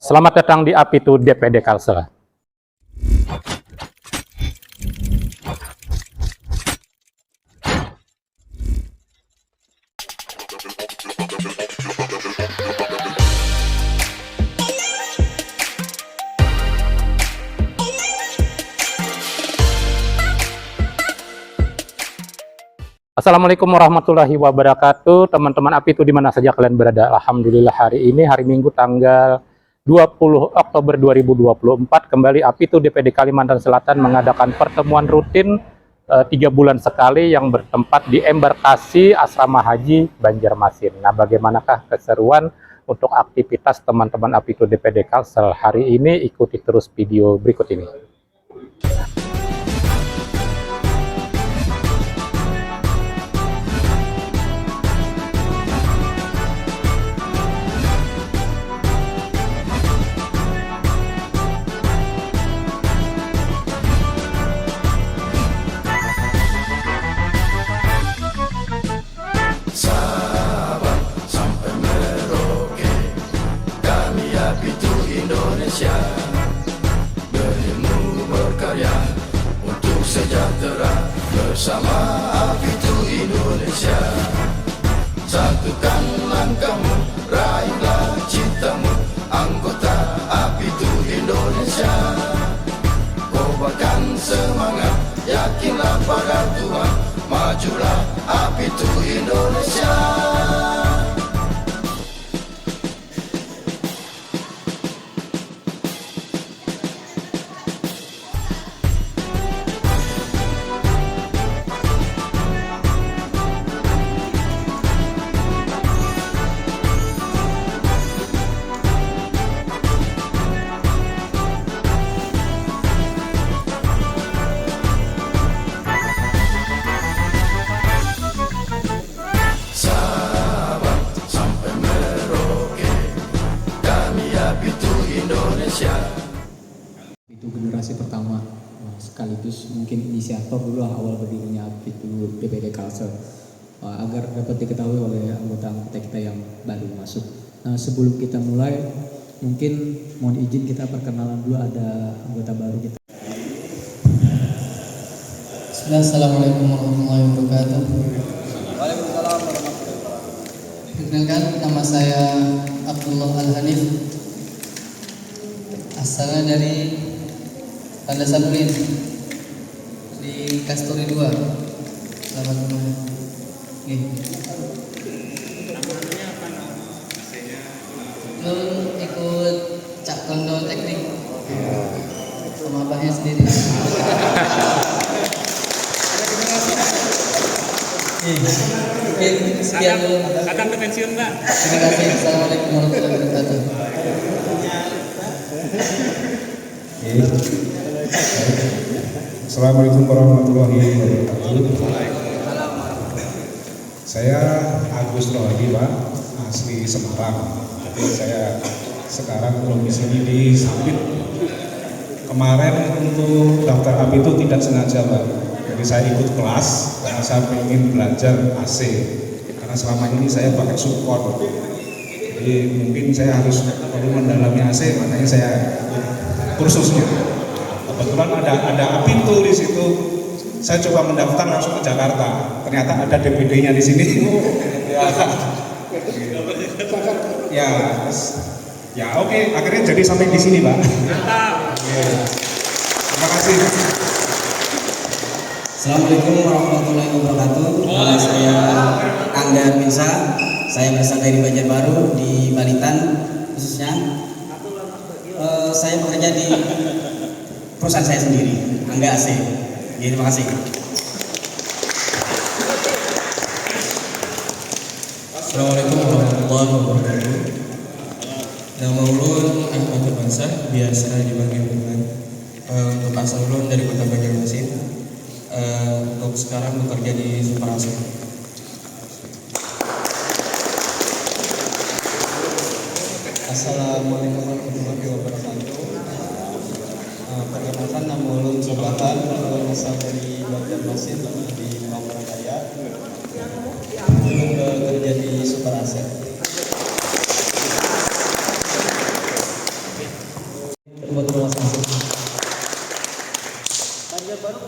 Selamat datang di Apitu DPD Kalsel. Assalamualaikum warahmatullahi wabarakatuh, teman-teman Apitu di mana saja kalian berada. Alhamdulillah hari ini hari Minggu tanggal 20 Oktober 2024 kembali Apitu DPD Kalimantan Selatan mengadakan pertemuan rutin 3 bulan sekali yang bertempat di embarkasi Asrama Haji Banjarmasin. Nah, bagaimanakah keseruan untuk aktivitas teman-teman Apitu DPD Kalsel hari ini? Ikuti terus video berikut ini. Indonesia berilmu berkarya untuk sejahtera bersama Apitu Indonesia. Satukan langkahmu, raihlah citamu, anggota Apitu Indonesia. Kobarkan semangat, yakinlah pada Tuhan, majulah Apitu Indonesia. Itu generasi pertama sekaligus mungkin inisiator dulu awal berdirinya Apitu DPD Kalsel agar dapat diketahui oleh anggota-anggota kita yang baru masuk. Nah, sebelum kita mulai mungkin mohon izin kita perkenalan dulu, ada anggota baru kita. Assalamualaikum warahmatullahi wabarakatuh. Waalaikumsalam warahmatullahi wabarakatuh. Perkenalkan, nama saya Abdullah Al-Hanif, asalnya dari Landasanurin di Kasturi 2. Selamat menunggu. Namanya apa nama aslinya? Nun ikut Cak Kondo Teknik sama abahnya sendiri. Mungkin sekian dulu. Akan ke pensiun, Mbak. Terima kasih. Assalamualaikum warahmatullahi wabarakatuh. Assalamualaikum warahmatullahi wabarakatuh. Saya Agus Rohadi, Pak, asli Semarang. Jadi saya sekarang domisili di Sampit. Kemarin untuk daftar Apitu tidak sengaja, Pak. Jadi saya ikut kelas karena saya ingin belajar AC. Karena selama ini saya pakai support. Jadi mungkin saya harus perlu mendalami AC, makanya saya kursusnya. Kebetulan ada Apitu di situ. Saya coba mendaftar langsung ke Jakarta. Ternyata ada DPD-nya di sini. Ya, oke. Akhirnya jadi sampai di sini, Pak. Terima kasih. Assalamualaikum warahmatullahi wabarakatuh. Nama saya Angga Arminsa. Saya berasal dari Banjarbaru di Balitan khususnya. Saya bekerja di perusahaan saya sendiri, Angga AC. Jadi, terima kasih. Assalamualaikum warahmatullahi wabarakatuh. Nama ulun Ahmad Bansah, biasa dipanggil dengan untuk asal ulun dari Kota Banjarmasin. Untuk sekarang bekerja di Superase. Assalamualaikum warahmatullahi wabarakatuh. Perkenalkan, nama ulun Sobahan, ulun asal dari Banjarmasin di Pamekasan. Ulun bekerja di Superase. buat masing-masing.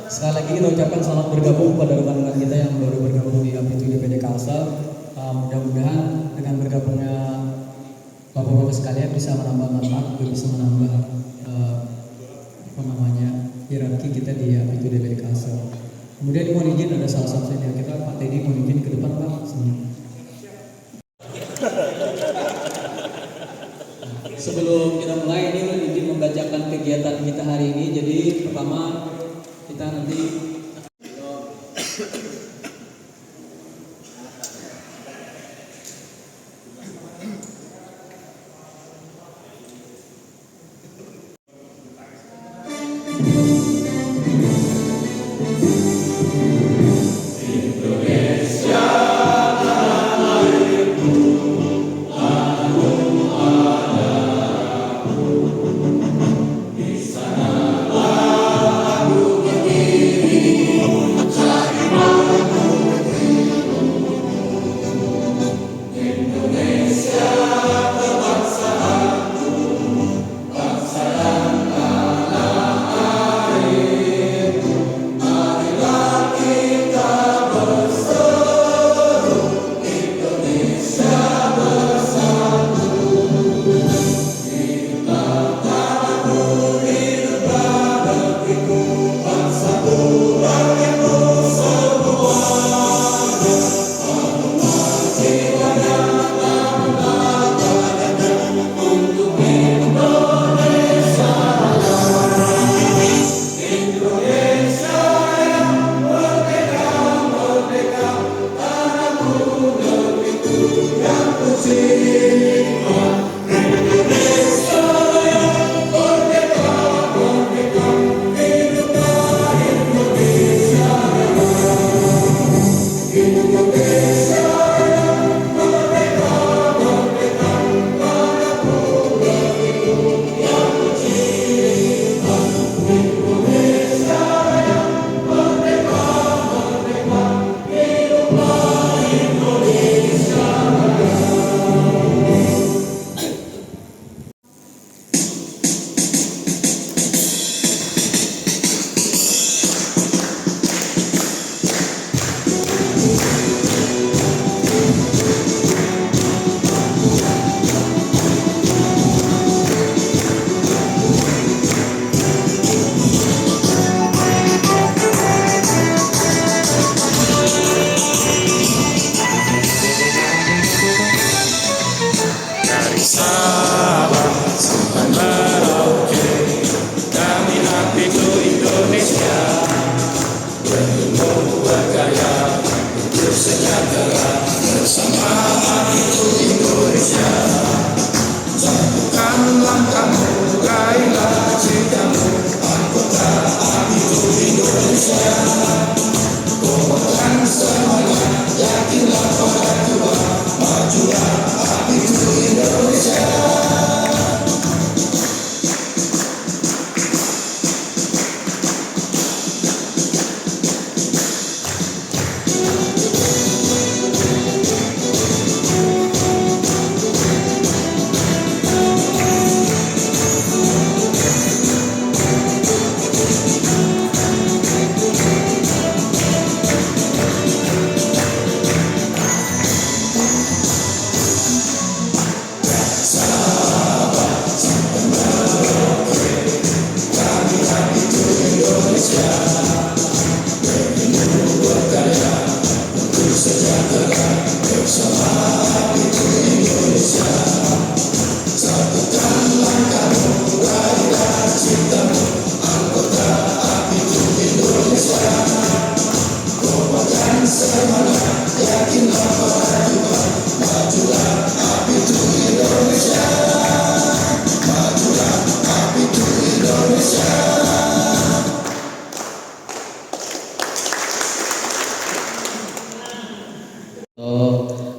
Sekali lagi kita ucapkan selamat bergabung pada rekan-rekan kita yang baru bergabung di Apitu DPD Kalsel. Mudah-mudahan dengan bergabungnya Bapak-bapak sekalian bisa menambah manfaat, juga bisa menambah hierarki kita di Apitu DPD Kalsel. Kemudian mohon izin ada salah satu senior kita, Pak Teddy, mohon izin ke depan Pak. Sebelum kita mulai ini mohon izin membacakan kegiatan kita hari ini. Jadi pertama kita nanti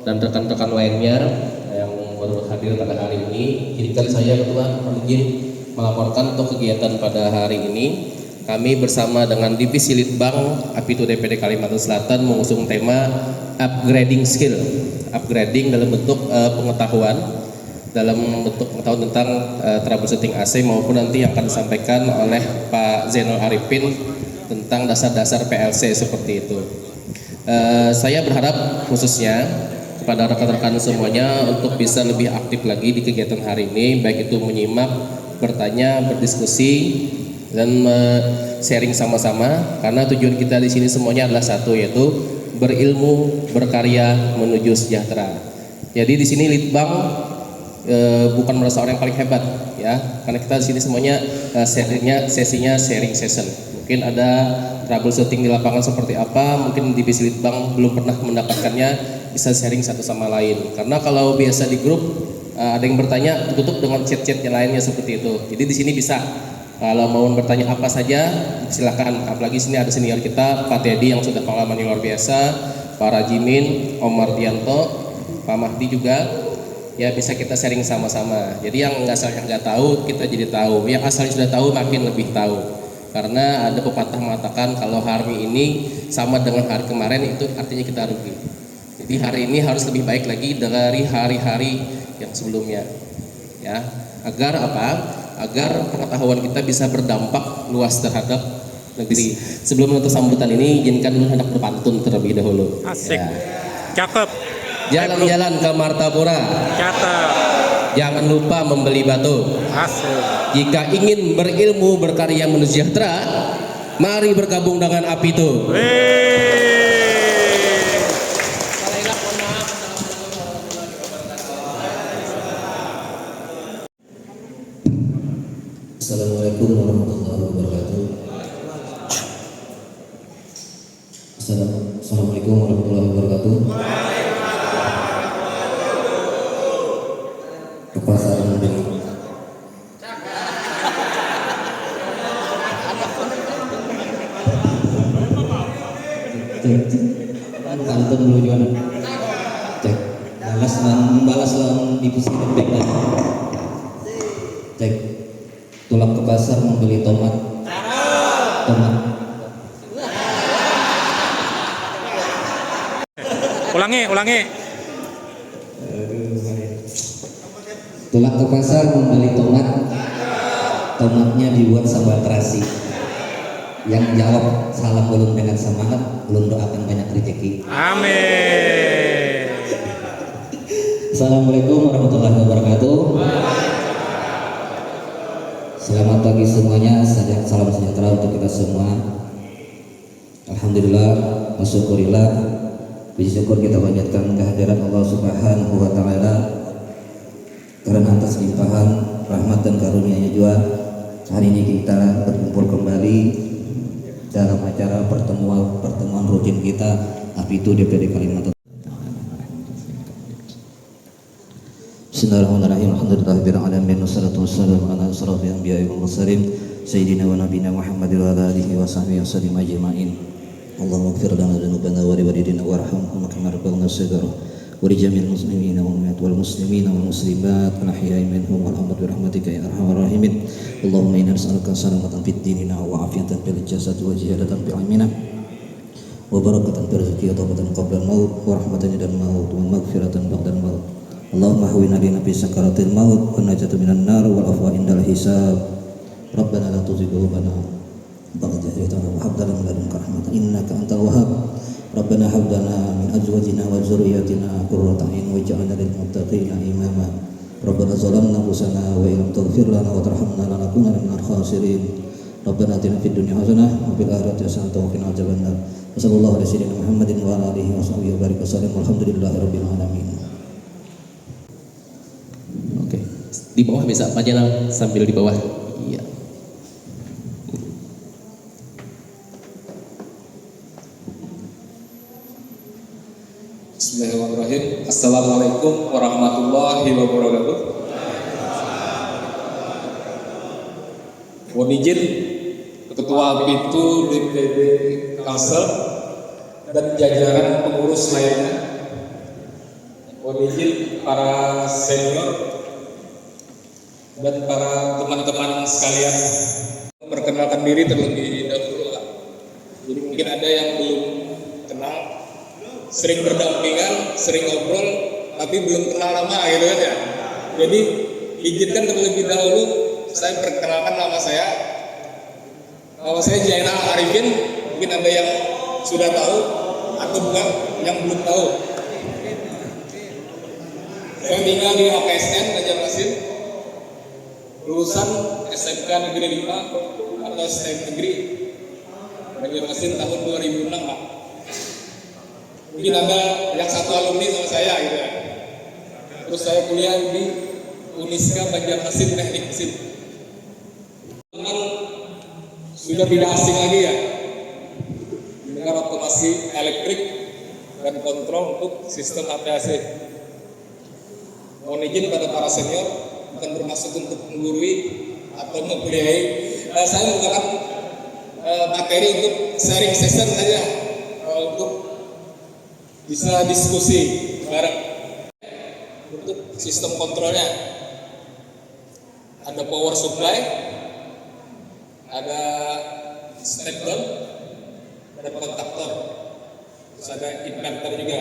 dan rekan-rekan lainnya yang baru hadir pada hari ini. Izinkan saya Ketua izin melaporkan untuk kegiatan pada hari ini. Kami bersama dengan Divisi Litbang Apitu DPD Kalimantan Selatan mengusung tema upgrading skill, upgrading dalam bentuk pengetahuan dalam bentuk pengetahuan tentang troubleshooting AC maupun nanti yang akan disampaikan oleh Pak Zainul Arifin tentang dasar-dasar PLC seperti itu. Saya berharap khususnya kepada rekan-rekan semuanya untuk bisa lebih aktif lagi di kegiatan hari ini, baik itu menyimak, bertanya, berdiskusi, dan sharing sama-sama, karena tujuan kita di sini semuanya adalah satu, yaitu berilmu, berkarya, menuju sejahtera. Jadi di sini Litbang bukan merasa orang yang paling hebat, ya, karena kita di sini semuanya sesinya sharing session. Mungkin ada troubleshooting di lapangan seperti apa, mungkin divisi Litbang belum pernah mendapatkannya, bisa sharing satu sama lain. Karena kalau biasa di grup ada yang bertanya tutup dengan chat-chat yang lainnya seperti itu. Jadi di sini bisa kalau mau bertanya apa saja silakan. Apalagi sini ada senior kita Pak Teddy yang sudah pengalaman yang luar biasa, Pak Rajimin, Om Mardianto, Pak Mahdi juga. Ya bisa kita sharing sama-sama. Jadi yang nggak tahu kita jadi tahu. Yang asalnya sudah tahu makin lebih tahu. Karena ada pepatah mengatakan kalau hari ini sama dengan hari kemarin itu artinya kita rugi. Jadi hari ini harus lebih baik lagi dari hari-hari yang sebelumnya. Ya, agar apa? Agar pengetahuan kita bisa berdampak luas terhadap negeri. Sebelum menutup sambutan ini, izinkan dulu hendak berpantun terlebih dahulu. Asik. Ya. Cakep. Jalan-jalan ke Martapura. Cakep. Jangan lupa membeli batu. Asik. Jika ingin berilmu, berkarya, menuju sejahtera, mari bergabung dengan Apitu. Assalamualaikum warahmatullahi wabarakatuh. Assalamualaikum warahmatullahi wabarakatuh. Kepasaran ini. Kantor dulu juga. Cek. Balas lang divisi lebih dan. Cek. Tulang ke pasar membeli tomat. Ulangi. Tulang ke pasar membeli tomat. Tomatnya dibuat sambal terasi. Yang jawab salam ulun dengan semangat, ulun doakan banyak rezeki. Amin. Assalamualaikum warahmatullahi wabarakatuh. Selamat pagi semuanya, salam sejahtera untuk kita semua. Alhamdulillah, wasyukurillah, puji syukur kita panjatkan kehadiran Allah Subhanahu wa Ta'ala, karena atas limpahan rahmat dan karunia-Nya juga hari ini kita berkumpul kembali dalam acara pertemuan rutin kita Apitu DPD Kalimantan. Bismillahirrahmanirrahim. Alhamdulillahirabbil alamin wassalatu wassalamu ala asyrafil anbiya'i wal mursalin sayyidina wa nabiyina Muhammadin wa ala alihi wa sahbihi wasallim ajma'in. Allahumma ighfir lana dzunubana wa liwalidina warhamhum kama rabbayana shighara wa li jami'il muslimina wal muslimina wal muslimat al ahya'i minhum wal amwat bi rahmatika ya arhamar rahimin. Allahumma inna nas'aluka salamatan fid dinina wa afiyatan fil jasad wa ziyadatan fil ilmina wa barakatan fil rizqi wa tawbatan qabla al-maut wa rahmatan inda al-maut wa maghfiratan ba'da al-maut. Allahumma hawwin 'alaina fi sakaratil maut wa najata minan nar wal afwa indal hisab. Rabbana la tuzigh qulubana ba'da idh hadaytana wa hab lana min ladunka rahmatan innaka antal wahhab. Rabbana hab lana min azwajina wa dzurriyyatina qurrata a'yun waj'alna lil muttaqina imama. Rabbana zalamna anfusana wa illam taghfir lana wa tarhamna lanakunanna minal khasirin. Rabbana atina fid dunya hasanah wa fil akhirati hasanah wa qina adzabannar. Wassallallahu ala sayyidina Muhammadin wa ala alihi wa sahbihi wa barik wasallam. Walhamdulillahirabbil alamin. Oke, di bawah bisa Pak Jenal sambil di bawah. Iya. Bismillahirrahmanirrahim. Assalamualaikum warahmatullahi wabarakatuh. Mohon izin Ketua Apitu DPD Kalsel dan jajaran pengurus lainnya. Mohon izin para senior dan para teman-teman sekalian memperkenalkan diri terlebih dahulu. Jadi mungkin ada yang belum kenal, sering berdampingan, sering ngobrol, tapi belum kenal lama gitu kan ya. Jadi izinkan terlebih dahulu saya perkenalkan nama saya. Nama saya Jainal Arifin. Mungkin ada yang sudah tahu atau bukan yang belum tahu. Saya tinggal di AKSN Banjarmasin. Lulusan SMK Negeri 5 atau STM Negeri Banjarmasin tahun 2006 Pak. Mungkin ada yang satu alumni sama saya gitu ya. Terus saya kuliah di Uniska Banjarmasin Teknik Mesin. Teman sudah tidak asing lagi ya dengan otomasi elektrik dan kontrol untuk sistem APAC. Mohon izin pada para senior, bukan bermaksud untuk menggurui atau mengkuliahi. Saya menggunakan materi untuk sharing session saja, untuk bisa diskusi bareng. Untuk sistem kontrolnya ada power supply, ada step down, ada kontaktor, terus ada inverter juga.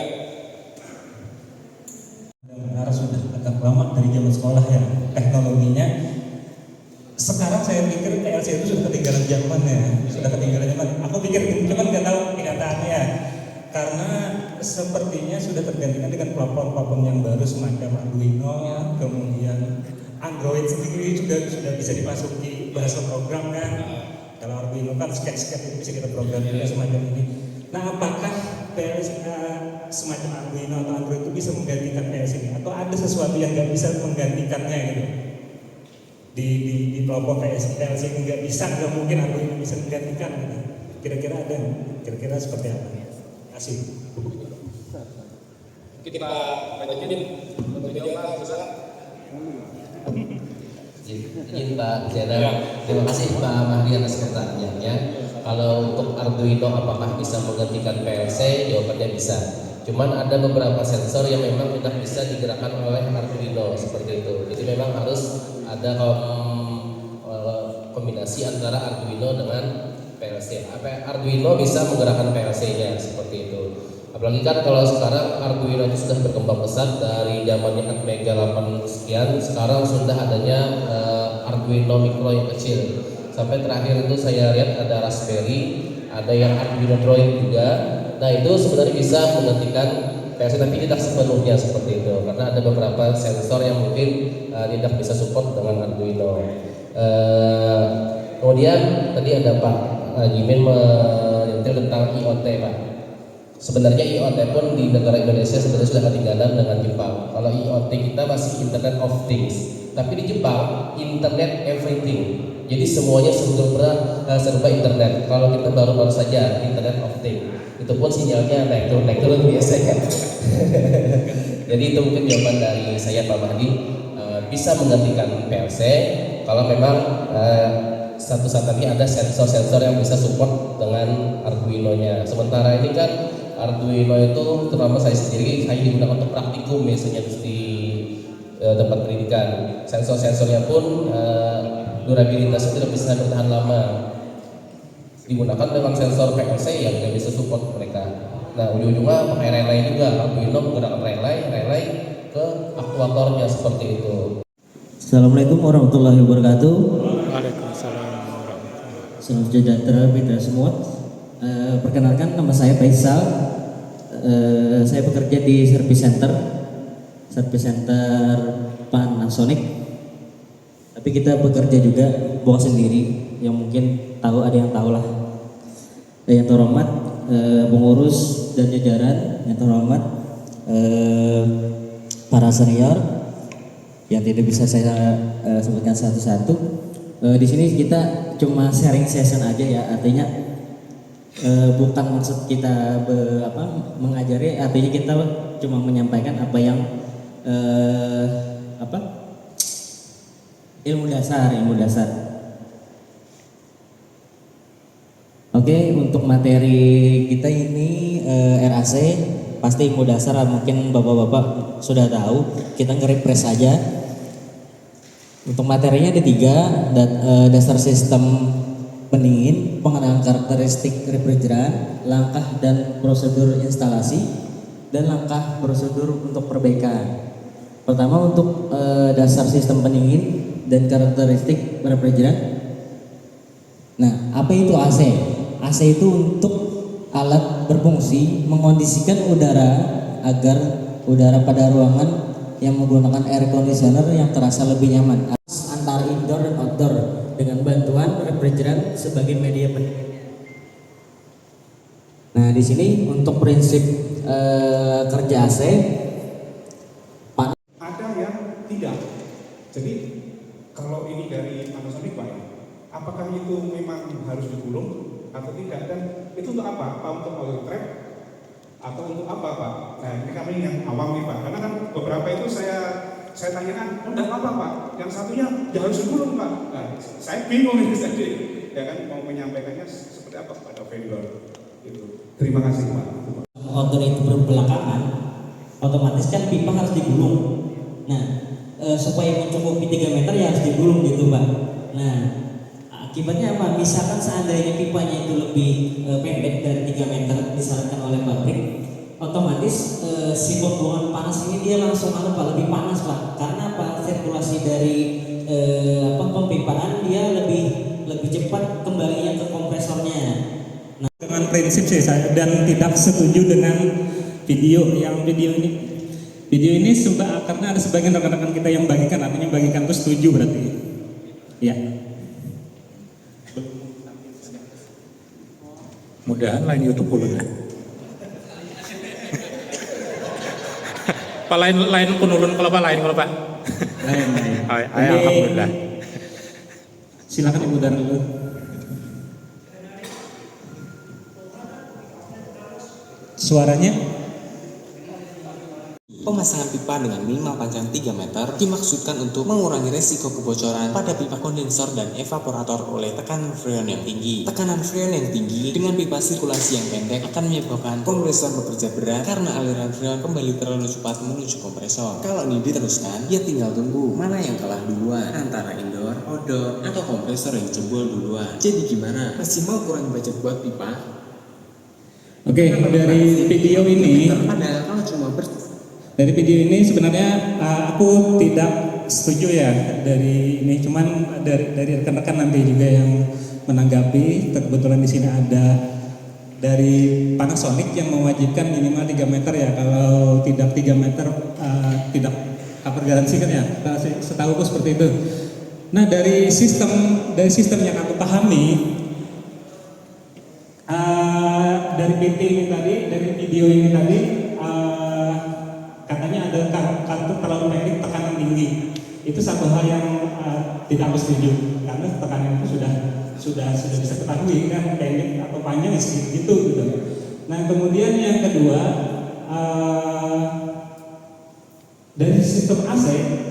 Benar sudah agak lama dari zaman sekolah ya teknologinya. Sekarang saya pikir PLC itu sudah ketinggalan zaman ya, sudah ketinggalan zaman. Aku pikir cuman nggak tahu kenyataannya, karena sepertinya sudah tergantikan dengan platform-platform yang baru semacam Arduino, kemudian Android sendiri juga sudah bisa dimasuki bahasa program kan. Kalau Arduino kan sketch itu bisa kita program juga semacam ini. Nah, apakah PLC semacam Arduino atau Android itu bisa menggantikan PLC ini, atau ada sesuatu yang nggak bisa menggantikannya gitu? Di platform PLC ini nggak bisa, nggak mungkin Arduino bisa menggantikan gitu. Kira-kira ada, kira-kira seperti apa? Kasih. Kita lanjutin untuk menjawab Pak. Izin Pak Zainal, terima kasih Pak Mahdi atas pertanyaannya. Kalau untuk Arduino apakah bisa menggantikan PLC? Jawabannya bisa. Cuman ada beberapa sensor yang memang tidak bisa digerakkan oleh Arduino seperti itu. Jadi memang harus ada kombinasi antara Arduino dengan PLC. Arduino bisa menggerakkan PLC-nya seperti itu. Apalagi kan kalau sekarang Arduino itu sudah berkembang pesat dari zamannya Atmega 8 sekian, sekarang sudah adanya Arduino Micro yang kecil. Sampai terakhir itu saya lihat ada Raspberry, ada yang Arduino Droid juga. Nah itu sebenarnya bisa menggantikan PLC, tapi tidak sepenuhnya seperti itu, karena ada beberapa sensor yang mungkin tidak bisa support dengan Arduino. Kemudian tadi ada Pak Jimin menyentil tentang IoT Pak. Sebenarnya IoT pun di negara Indonesia sebenarnya sudah ketinggalan dengan Jepang. Kalau IoT kita masih Internet of Things, tapi di Jepang Internet Everything. Jadi semuanya serba internet. Kalau kita baru saja Internet of Things, itu pun sinyalnya naik turun biasanya. Jadi itu mungkin jawaban dari saya Pak Mahdi. Bisa menggantikan PLC kalau memang satu saat lagi ada sensor-sensor yang bisa support dengan Arduino-nya. Sementara ini kan Arduino itu terutama saya sendiri digunakan untuk praktikum biasanya di tempat pendidikan. Sensor-sensornya pun durabilitasnya tidak bisa bertahan lama. Digunakan dengan sensor PLC yang tidak bisa support mereka. Nah ujung-ujungnya pakai relay juga. Arduino menggunakan relay ke aktuatornya seperti itu. Assalamualaikum warahmatullahi wabarakatuh. Waalaikumsalam warahmatullahi. Salam sejahtera kita semua. Perkenalkan, nama saya Faisal. Saya bekerja di service center Panasonic. Tapi kita bekerja juga bukan sendiri. Yang mungkin tahu, ada yang tahu lah. Yang terhormat pengurus dan jajaran, yang terhormat para senior yang tidak bisa saya sebutkan satu-satu. Di sini kita cuma sharing session aja ya, artinya bukan maksud kita mengajari, artinya kita cuma menyampaikan apa yang ilmu dasar. Oke, untuk materi kita ini RAC, pasti ilmu dasar, mungkin bapak-bapak sudah tahu, kita nge-refresh saja. Untuk materinya ada 3, dasar sistem pendingin, pengenalan karakteristik refrigeran, langkah dan prosedur instalasi, dan langkah prosedur untuk perbaikan. Pertama untuk dasar sistem pendingin dan karakteristik refrigeran. Nah, apa itu AC? AC itu untuk alat berfungsi mengondisikan udara agar udara pada ruangan yang menggunakan air conditioner yang terasa lebih nyaman antara indoor dan outdoor dengan bantuan refrigeran sebagai media pendingin. Nah, di sini untuk prinsip kerja AC ada yang tidak. Jadi kalau ini dari Panasonic Pak, apakah itu memang harus digulung atau tidak, dan itu untuk apa? Apa untuk oil trap atau untuk apa Pak? Nah ini kami yang awam nih Pak, karena kan beberapa itu saya tanyakan, oh enggak apa Pak, yang satunya ya harus digulung Pak. Nah saya bingung ini jadi ya kan mau menyampaikannya seperti apa pada vendor itu. Terima kasih Pak. Outdoor itu berbelakangan, otomatis kan pipa harus digulung. Nah, supaya mencukupi 3 meter ya harus digulung gitu Pak. Nah, akibatnya apa? Misalkan seandainya pipanya itu lebih pendek dari 3 meter disarankan oleh pabrik, otomatis si pembuangan panas ini dia langsung lebih panas Pak. Karena apa? Sirkulasi dari pempipaan dia lebih cepat kembalinya ke kompresornya. Dengan prinsip saya dan tidak setuju dengan video ini karena ada sebagian rekan-rekan kita yang bagikan, artinya bagikan itu setuju berarti ya. Mudahan lain YouTube dulu ya. Pak lain penulun kalau Pak lain kalau Pak. Lain. Alhamdulillah. Silakan Ibu Dara dulu. Suaranya. Pemasangan pipa dengan minimal panjang 3 meter dimaksudkan untuk mengurangi resiko kebocoran pada pipa kondensor dan evaporator oleh tekanan freon yang tinggi. Tekanan freon yang tinggi dengan pipa sirkulasi yang pendek akan menyebabkan kompresor bekerja berat karena aliran freon kembali terlalu cepat menuju kompresor. Kalau ini diteruskan, ya tinggal tunggu mana yang kalah duluan antara indoor, outdoor, atau kompresor yang jebol duluan. Jadi gimana? Masih mau kurang budget buat pipa? Oke, dari video ini. Padahal kalau cuma dari video ini sebenarnya aku tidak setuju ya dari ini, cuman dari rekan-rekan nanti juga yang menanggapi. Kebetulan di sini ada dari Panasonic yang mewajibkan minimal 3 meter ya, kalau tidak 3 meter tidak cover garansi kan ya, setahu aku seperti itu. Nah dari sistem yang aku pahami dari PT ini tadi, dari video ini tadi katanya ada kartu terlalu pendek tekanan tinggi. Itu satu hal yang tidak aku setuju, karena tekanan itu sudah bisa ketahui kan, pendek atau panjang ya segitu gitu. Nah kemudian yang kedua, dari sistem AC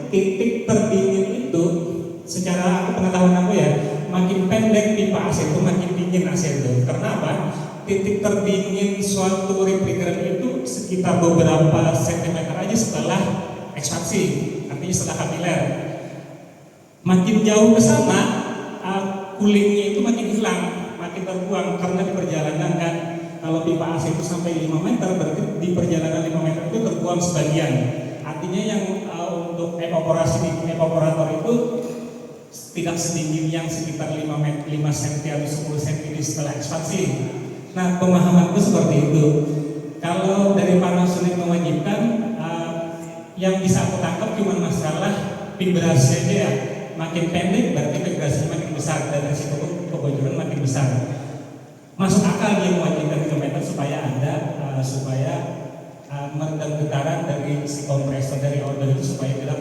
titik terdingin itu secara pengetahuan aku ya, makin pendek pipa AC itu makin dingin AC itu. Karena apa? Titik terdingin suatu refrigeran itu sekitar beberapa sentimeter aja setelah ekspansi, artinya setelah kapiler. Makin jauh ke sana, coolingnya itu makin hilang, makin terbuang karena di perjalanan kan. Kalau pipa AC itu sampai 5 meter, berarti di perjalanan 5 meter itu terbuang sebagian. Artinya yang untuk evaporasi di evaporator itu tidak sedingin yang sekitar 5 cm atau 10 cm setelah ekspansi. Nah pemahamanku seperti itu. Kalau dari Panasonic mewajibkan, yang bisa aku tangkap cuma masalah vibrasi aja ya. Makin pendek berarti vibrasinya makin besar dan risiko kebocoran makin besar. Masuk akal dia mewajibkan 3 meter supaya meredam getaran dari si kompresor dari order itu supaya tidak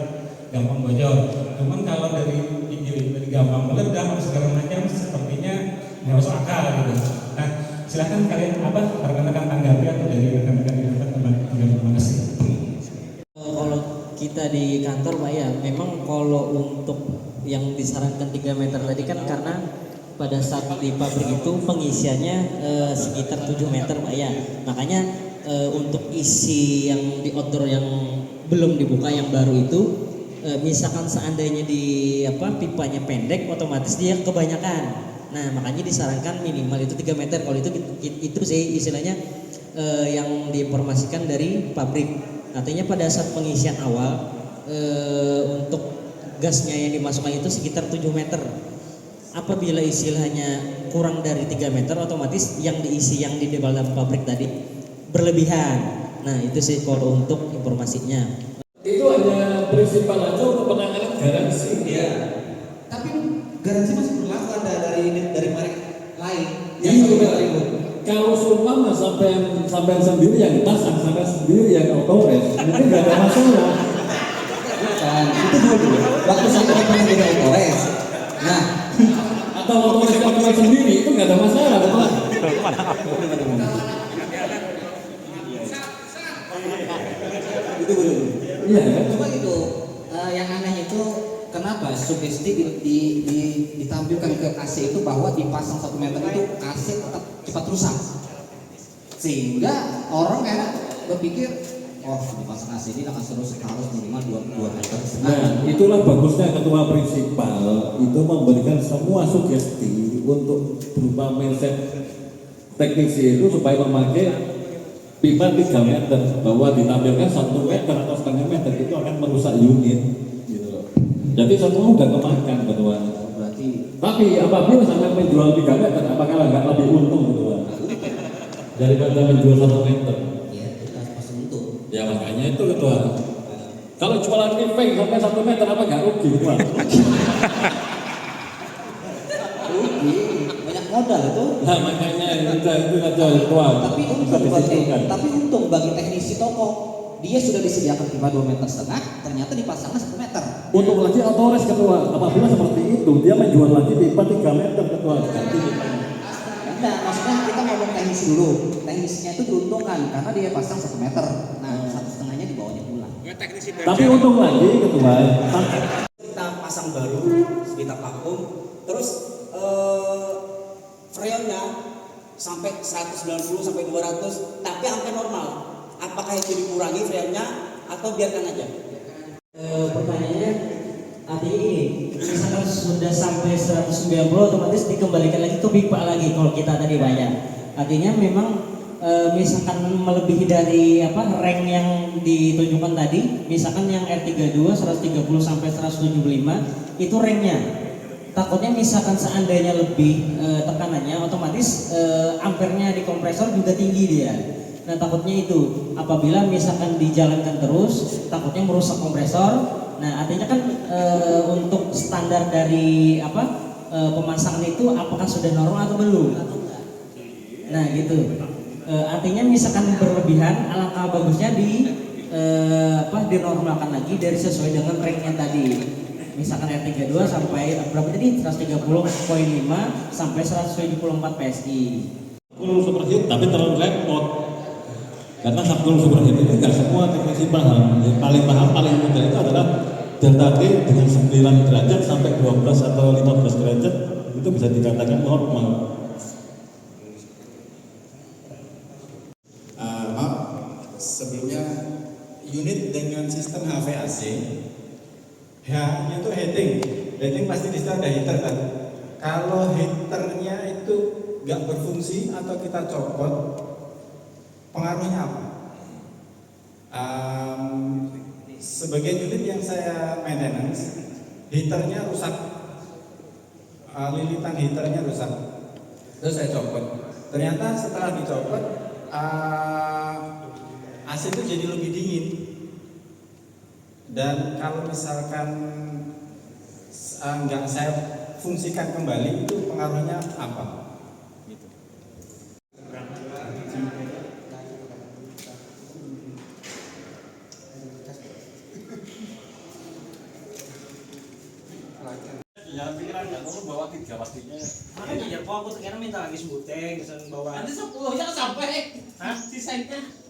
gampang bocor. Cuman kalau dari gampang meledak atau segala macam sepertinya nggak masuk akal gitu. Nah silakan kalian rekan-rekan tanggapi atau dari rekan-rekan di tempat terima kasih. Kalau kita di kantor Pak ya, memang kalau untuk yang disarankan 3 meter tadi kan karena pada saat di pabrik itu pengisiannya sekitar 7 meter Pak ya. Makanya untuk isi yang di outdoor yang belum dibuka yang baru itu, misalkan seandainya di pipanya pendek, otomatis dia kebanyakan. Nah makanya disarankan minimal itu 3 meter. Kalau itu sih istilahnya yang diinformasikan dari pabrik. Artinya pada saat pengisian awal untuk gasnya yang dimasukkan itu sekitar 7 meter. Apabila istilahnya kurang dari 3 meter, otomatis yang diisi yang di dalam pabrik tadi berlebihan. Nah itu sih kalau untuk informasinya. Itu hanya prinsipal aja untuk penanganan garansi. Iya. Tapi garansi masih berlaku ada dari merek lain. Iya. Kalau seumpama sampai sendiri yang pasang, sampai sendiri yang autores, itu nggak ada masalah. Bukan, itu dulu. Waktu saya pernah jadi autores. Nah, atau autores yang punya sendiri itu nggak ada masalah, betul? itu dulu. Iya. Cuma itu yang aneh itu kenapa sugesti ditampilkan ke AC itu bahwa dipasang 1 meter itu AC tetap cepat rusak, sehingga orang enak berpikir oh dipasang AC ini akan harus minimal 2 meter. Nah itulah bagusnya ketua prinsipal itu memberikan semua sugesti untuk berupa mindset teknisi itu supaya memakai pipa 3 meter, bahwa ditampilkan 1 meter atau setengah meter itu akan merusak unit gitu loh. Jadi semua udah kemakan ketua. Berarti tapi apabila sampai menjual 3 meter, apakah nggak lebih untung ketua daripada menjual 1 meter? Iya, jelas pasti untung. Ya makanya itu ketua. Kalau jualan living sampai 1 meter apa nggak rugi ketua? Rugi, banyak modal itu. Nah makanya itu aja ketua. Tapi untung bagi teknisi toko. Dia sudah disediakan pipa 2,5 meter, ternyata dipasangnya 1 meter. Untuk lagi autores ketua, apabila seperti itu dia menjual lagi pipa 3 meter ketua. Nah, maksudnya kita ngomong teknisi dulu. Teknisinya itu diuntungkan karena dia pasang 1 meter. Nah, 1,5-nya dibawanya pulang. Tapi untung lagi ketua. Kita pasang baru, kita vakum, terus freonnya sampai 190 sampai 200, tapi sampai normal. Apakah itu dikurangi freonnya atau biarkan aja? Pertanyaannya artinya ini, misalkan sudah sampai 190 otomatis dikembalikan lagi ke pipa lagi kalau kita tadi bayar. Artinya memang misalkan melebihi dari rank yang ditunjukkan tadi, misalkan yang R32 130 sampai 175 itu ranknya. Takutnya misalkan seandainya lebih tekanannya, otomatis ampernya di kompresor juga tinggi dia. Nah takutnya itu apabila misalkan dijalankan terus, takutnya merusak kompresor. Nah artinya kan untuk standar dari pemasangan itu apakah sudah normal atau belum? Nah gitu. Artinya misalkan berlebihan, alangkah bagusnya dinormalkan lagi dari sesuai dengan ranknya tadi. Misalkan R32 sampai berapa tadi? 130.5 sampai 174 PSI. Superheat tapi terlalu repot. Karena subcool superheat ini nggak semua teknisi paham. Yang paling paham, paling mudah itu adalah delta T dengan 9 derajat sampai 12 atau 15 derajat itu bisa dikatakan normal. Maaf, sebelumnya unit dengan sistem HVAC H-nya itu heating pasti di situ ada heater kan. Kalau heaternya itu nggak berfungsi atau kita copot, pengaruhnya apa? Sebagian unit yang saya maintenance, heaternya rusak, lilitan heaternya rusak, terus saya copot. Ternyata setelah dicopot, AC itu jadi lebih dingin. Dan kalau misalkan nggak saya fungsikan kembali, itu pengaruhnya apa? Ya pikiran nggak perlu bawa 3 pastinya. Makanya ya kok aku terkena minta lagi sebuteng bisa bawa. Nanti 10 jangan sampai. Hah? Sisanya.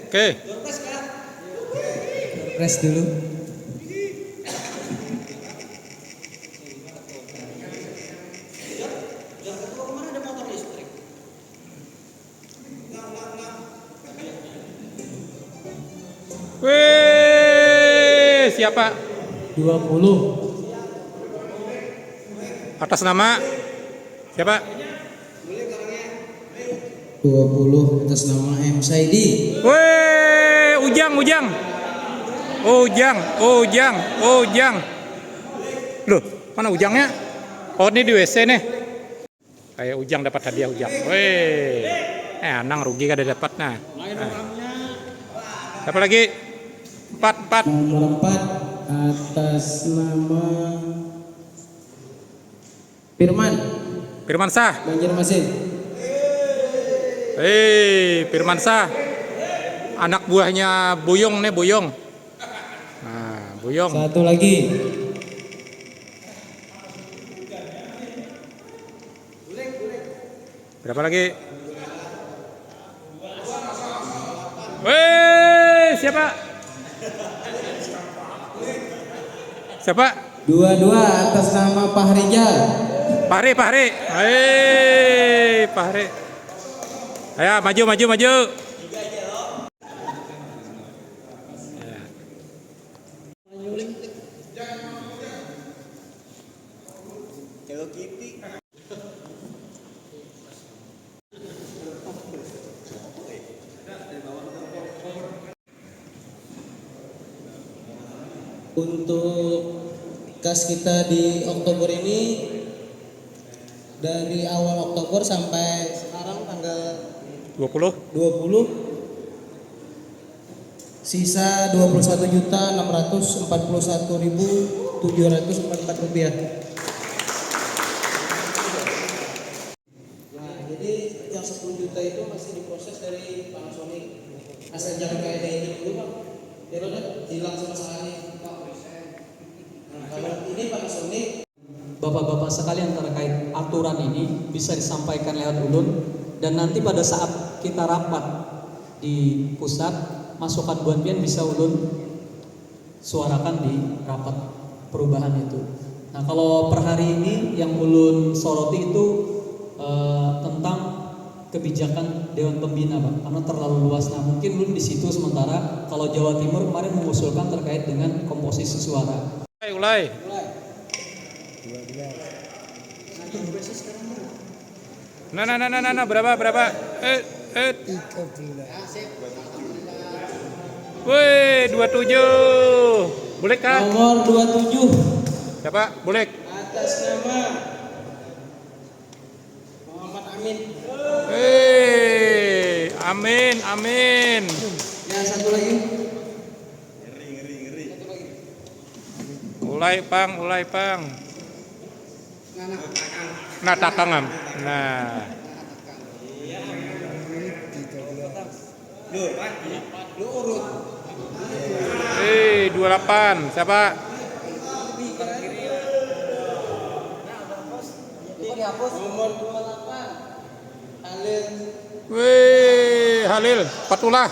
Oke. Rest dulu. Wih, siapa? 20. Atas nama siapa? 20 atas nama M. Saidi. Wih, Ujang. Loh, mana Ujangnya? Oh, ini di WC nih. Kayak Ujang dapat hadiah Ujang. Wih, Anang rugi kada dapat nah. Siapa lagi? 4. Nomor 4 atas nama Firman Sah. Banjarmasin. Firman Sah. Anak buahnya Buyung nih, Buyung. Nah, Buyung. Satu lagi. Berapa lagi? Wih, siapa? 22 atas nama Fahrijal. Fahri. Fahri. Ayo, maju. Untuk kas kita di Oktober ini dari awal Oktober sampai sekarang tanggal 20. Sisa 21.641.744 rupiah. Nah, jadi yang 10 juta itu masih diproses dari Panasonic. Asal jangan kayak ini dulu, Pak. Dia udah hilang sama sekali. Nah, kalau ini Panasonic. Bapak-bapak sekalian, terkait aturan ini bisa disampaikan lewat ulun, dan nanti pada saat kita rapat di pusat, masukan buat pian bisa ulun suarakan di rapat perubahan itu. Nah, kalau per hari ini yang ulun soroti itu tentang kebijakan Dewan Pembina, Pak, karena terlalu luas. Nah, mungkin ulun di situ sementara. Kalau Jawa Timur kemarin mengusulkan terkait dengan komposisi suara. Ulai. Nah, berapa? Wih, 27. Boleh kah? Nomor 27. Siapa? Boleh. Atas nama Muhammad Amin. Amin. Yang satu lagi. Ulai pang. Nah, takangam. Nah. Lu urut. 28. Siapa? Nomor 28. Halil. Wih, Halil, patulah.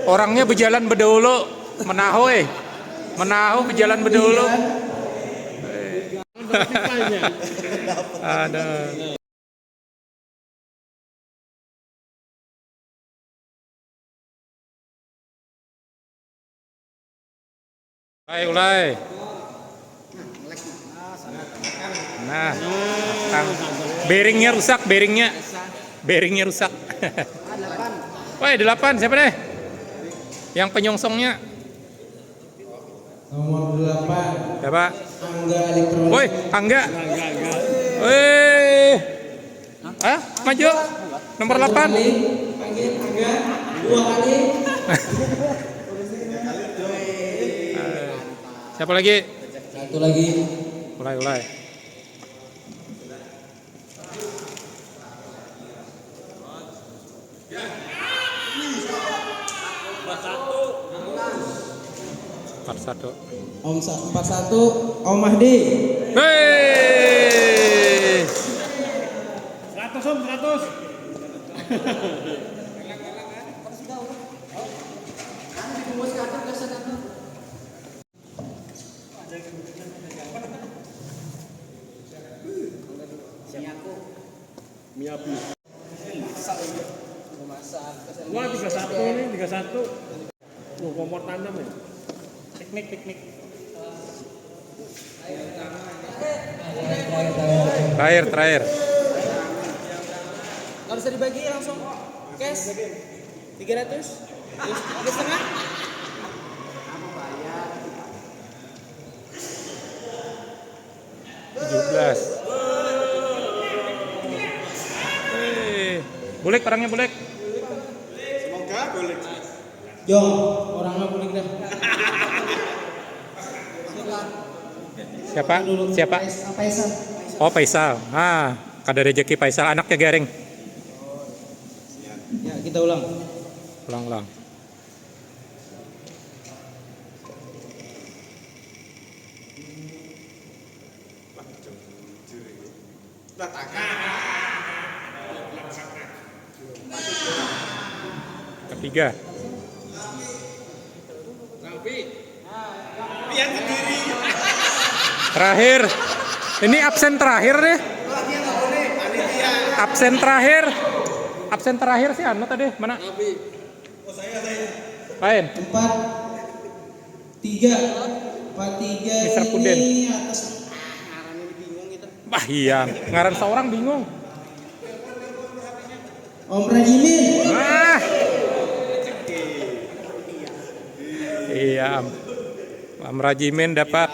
Orangnya berjalan berdahulu, menahu berjalan berdahulu. Ada. Ulai. Nah, bearingnya rusak. Woi, 8 siapa deh? Yang penyongsongnya. Nomor 8. Siapa? Angga Elektronik. Woi, Angga. Wih. Maju. Nomor 8. Panggil Angga 2 kali. Siapa lagi? Satu lagi. Ulai. Om 41 Om Mahdi. Hei. 100 Om, 100. Miapi. Wah, 31 nih, 31. Nomor tandem ya. Teknik. Terakhir. Nggak bisa dibagi langsung cash 300 terus 3,5. Bulik, orangnya bulik. Semoga boleh. Yo, orangnya boleh dah. Siapa? Faisal. Oh, Faisal. Kada rezeki Faisal, anaknya Garing. Ya, kita ulang. Ulang. Ketiga. Terakhir. Ini absen terakhir deh. Absen terakhir sih anu tadi. Mana? Lain. 4-3 Mister Puden. ini atas ngarannya bingung gitu. Bah iya, ngaran seorang bingung. Om Rajimin. Iya, Om Rajimin dapat.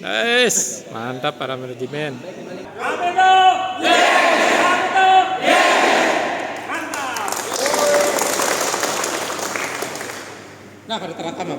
Nice, mantap para manajemen. Nah, kada terekam.